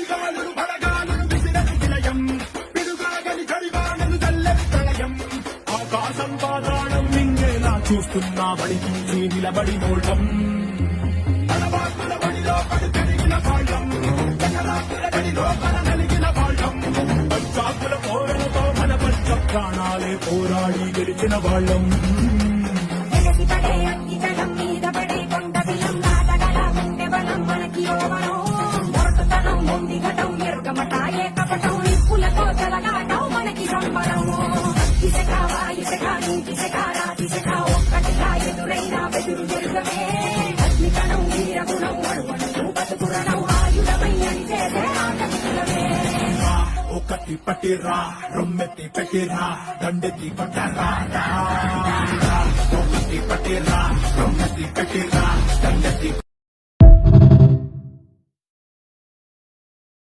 సుడిగాలులు బడగాలులు విసిరని విలయం పిడుగాగలి చడివానలు చల్లని ప్రళయం ఆకాశం పాతాళం మింగేలా చూస్తున్నా బడి నుంచి నిలబడినోళ్ళం తలవాకుల బడిలో పడి పెరిగిన వాళ్ళం జగరాకుల బడిలో మన నలిగిన వాళ్ళం పంచాకుల పోరలతో మన పంచ ప్రాణాలే పోరాడి గెలిచిన వాళ్ళం పడే అగ్గి జలం మీద పడే కొండ బిలం నాటగల గుండె బలం మనకి ఓవరం మొరటుతనం మొండి ఘటం ఎరుగమట ఏకపటం నిప్పులతో జలగాటం మనకి సంబరం ఇసక వాయుసక నీటిసక రాతిసక ఒక్కటిగా ఎదురైనా బెదురు జరుగవే అగ్నికణం వీరగుణం అణువణువు బతుకురణం ఆయుధమై అణిచేసే ఆటవికులవే ఒకటి పట్టిరా రొమ్మెత్తి పెట్టిరా దండెత్తి పట్టరా ఒకటి పట్టిరా రొమ్మెత్తి పెట్టిరా దండెత్తి